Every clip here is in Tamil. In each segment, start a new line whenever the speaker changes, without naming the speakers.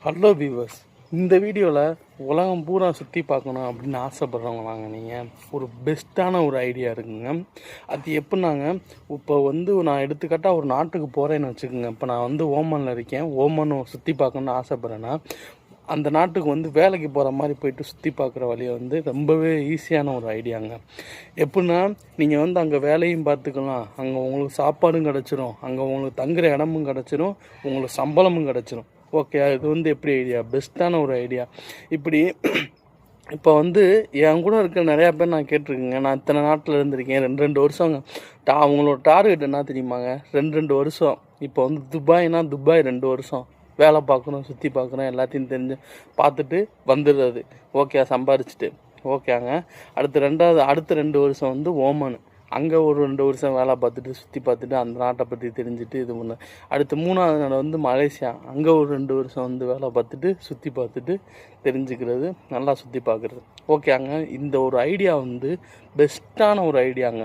ஹலோ வியூவர்ஸ், இந்த வீடியோவில் உலகம் பூரா சுற்றி பார்க்கணும் அப்படின்னு ஆசைப்பட்றவங்க வாங்க. நீங்கள் ஒரு பெஸ்ட்டான ஒரு ஐடியா இருக்குங்க. அது எப்படின்னாங்க, இப்போ நான் எடுத்துக்காட்டால் ஒரு நாட்டுக்கு போகிறேன்னு வச்சுக்கோங்க. இப்போ நான் ஓமனில் இருக்கேன். ஓமனை சுற்றி பார்க்கணுன்னு ஆசைப்பட்றேன்னா, அந்த நாட்டுக்கு வேலைக்கு போகிற மாதிரி போயிட்டு சுற்றி பார்க்குற வழியை ரொம்பவே ஈஸியான ஒரு ஐடியாங்க. எப்படின்னா, நீங்கள் அங்கே வேலையும் பார்த்துக்கலாம், அங்கே உங்களுக்கு சாப்பாடும் கிடச்சிரும், அங்கே உங்களுக்கு தங்குற இடமும் கிடச்சிரும், உங்களுக்கு சம்பளமும் கிடச்சிரும். ஓகே, இது எப்படி ஐடியா? பெஸ்ட்டான ஒரு ஐடியா. இப்படி இப்போ என் கூட இருக்க நிறையா பேர் நான் கேட்டிருக்கேங்க. நான் இத்தனை நாட்டில் இருந்திருக்கேன், 2 வருஷங்க. அவங்களோட டார்கெட் என்ன தெரியுமாங்க? 2 வருஷம். இப்போ துபாய்னா துபாய் 2 வருஷம் வேலை பார்க்கணும், சுற்றி பார்க்குறோம், எல்லாத்தையும் தெரிஞ்சு பார்த்துட்டு வந்துடுறது. ஓகே, சம்பாரிச்சிட்டு ஓகேங்க. அடுத்த 2 வருஷம் ஓமன், அங்கே ஒரு 2 வருஷம் வேலை பார்த்துட்டு சுற்றி பார்த்துட்டு அந்த நாட்டை பற்றி தெரிஞ்சுட்டு இது பண்ண. அடுத்து 3வது நாடு மலேசியா, அங்கே ஒரு 2 வருஷம் வேலை பார்த்துட்டு சுற்றி பார்த்துட்டு தெரிஞ்சுக்கிறது, நல்லா சுற்றி பார்க்குறது. ஓகேங்க, இந்த ஒரு ஐடியா பெஸ்ட்டான ஒரு ஐடியாங்க.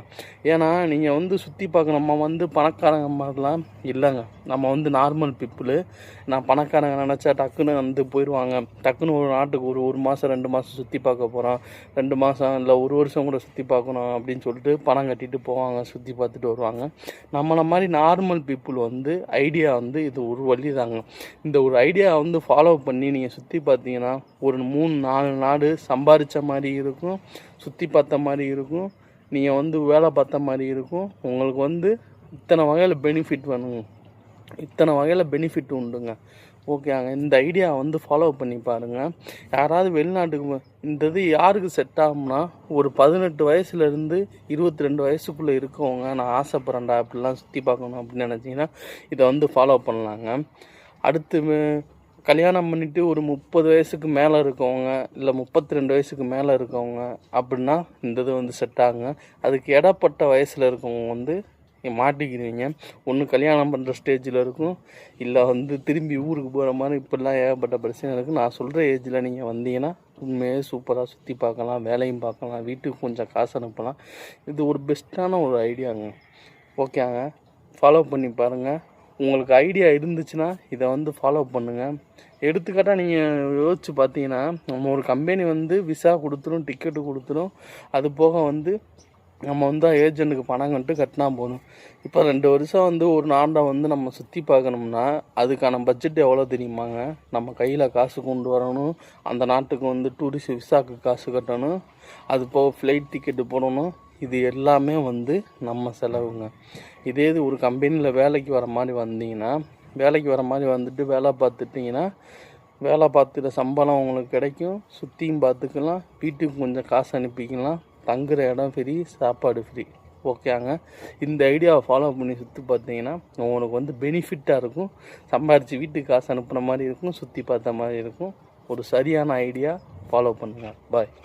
ஏன்னா நீங்கள் சுற்றி பார்க்க நம்ம பணக்காரங்க மாதிரிலாம் இல்லைங்க. நம்ம நார்மல் பீப்புளு. நான் பணக்காரங்க நினச்சா டக்குன்னு போயிடுவாங்க. டக்குன்னு ஒரு நாட்டுக்கு ஒரு மாதம் 2 மாதம் சுற்றி பார்க்க போகிறோம், 2 மாதம் இல்லை 1 வருஷம் கூட சுற்றி பார்க்கணும் அப்படின்னு சொல்லிட்டு பணம் கட்டிட்டு போவாங்க, சுற்றி பார்த்துட்டு வருவாங்க. நம்மளை மாதிரி நார்மல் பீப்புள் ஐடியா இது ஒரு வழி தாங்க. இந்த ஒரு ஐடியா ஃபாலோ பண்ணி நீங்கள் சுற்றி பார்த்தீங்கன்னா ஒரு 3-4 நாடு சம்பாதிச்ச மாதிரி இருக்கும், சுற்றி பார்த்த மாதிரி இருக்கும், நீங்கள் வேலை பார்த்த மாதிரி இருக்கும். உங்களுக்கு இத்தனை வகையில் பெனிஃபிட் வேணுங்க, இத்தனை வகையில் பெனிஃபிட் உண்டுங்க. ஓகேங்க, இந்த ஐடியா ஃபாலோ பண்ணி பாருங்கள். யாராவது வெளிநாட்டுக்கு இந்த இது யாருக்கு செட் ஆகும்னா, ஒரு 18 வயசுலேருந்து 22 வயசுக்குள்ளே இருக்கவங்க, நான் ஆசைப்பட்றேன்டா அப்படிலாம் சுற்றி பார்க்கணும் அப்படின்னு நினச்சிங்கன்னா இதை ஃபாலோ பண்ணலாங்க. அடுத்து கல்யாணம் பண்ணிவிட்டு ஒரு 30 வயசுக்கு மேலே இருக்கவங்க, இல்லை 32 வயசுக்கு மேலே இருக்கவங்க அப்படின்னா இந்த இது செட் ஆகுங்க. அதுக்கு இடப்பட்ட வயசில் இருக்கவங்க மாட்டிக்கிறீங்க. ஒன்று கல்யாணம் பண்ணுற ஸ்டேஜில் இருக்கும், இல்லை திரும்பி ஊருக்கு போகிற மாதிரி இப்படிலாம் ஏகப்பட்ட பிரச்சனை இருக்குது. நான் சொல்கிற ஏஜில் நீங்கள் வந்தீங்கன்னா உண்மையே சூப்பராக சுற்றி பார்க்கலாம், வேலையும் பார்க்கலாம், வீட்டுக்கு கொஞ்சம் காசு அனுப்பலாம். இது ஒரு பெஸ்ட்டான ஒரு ஐடியாங்க. ஓகேங்க, ஃபாலோ பண்ணி பாருங்கள். உங்களுக்கு ஐடியா இருந்துச்சுன்னா இதை ஃபாலோ பண்ணுங்கள். எடுத்துக்காட்டால் நீங்கள் யோசிச்சு பார்த்தீங்கன்னா, நம்ம ஒரு கம்பெனி விசா கொடுத்துரும், டிக்கெட்டு கொடுத்துரும். அது போக நம்ம ஏஜென்ட்டுக்கு பணம் கட்டினா போதும். இப்போ 2 வருஷம் ஒரு நாட்டை நம்ம சுற்றி பார்க்கணும்னா அதுக்கான பட்ஜெட் எவ்வளோ தெரியுமாங்க? நம்ம கையில் காசு கொண்டு வரணும், அந்த நாட்டுக்கு டூரிஸ்ட் விசாவுக்கு காசு கட்டணும், அது போக ஃப்ளைட் டிக்கெட்டு போடணும். இது எல்லாமே நம்ம செலவுங்க. இதே இது ஒரு கம்பெனியில் வேலைக்கு வர மாதிரி வந்தீங்கன்னா, வேலைக்கு வர மாதிரி வேலை பார்த்துட்டிங்கன்னா, வேலை பார்த்துட்ட சம்பளம் உங்களுக்கு கிடைக்கும், சுற்றியும் பார்த்துக்கலாம், வீட்டுக்கு கொஞ்சம் காசு அனுப்பிக்கலாம், தங்குற இடம் ஃப்ரீ, சாப்பாடு ஃப்ரீ. ஓகேங்க, இந்த ஐடியாவை ஃபாலோ பண்ணி சுற்றி பார்த்தீங்கன்னா உங்களுக்கு பெனிஃபிட்டாக இருக்கும். சம்பாரித்து வீட்டுக்கு காசு அனுப்புன மாதிரி இருக்கும், சுற்றி பார்த்த மாதிரி இருக்கும். ஒரு சரியான ஐடியா, ஃபாலோ பண்ணுங்கள். பாய்.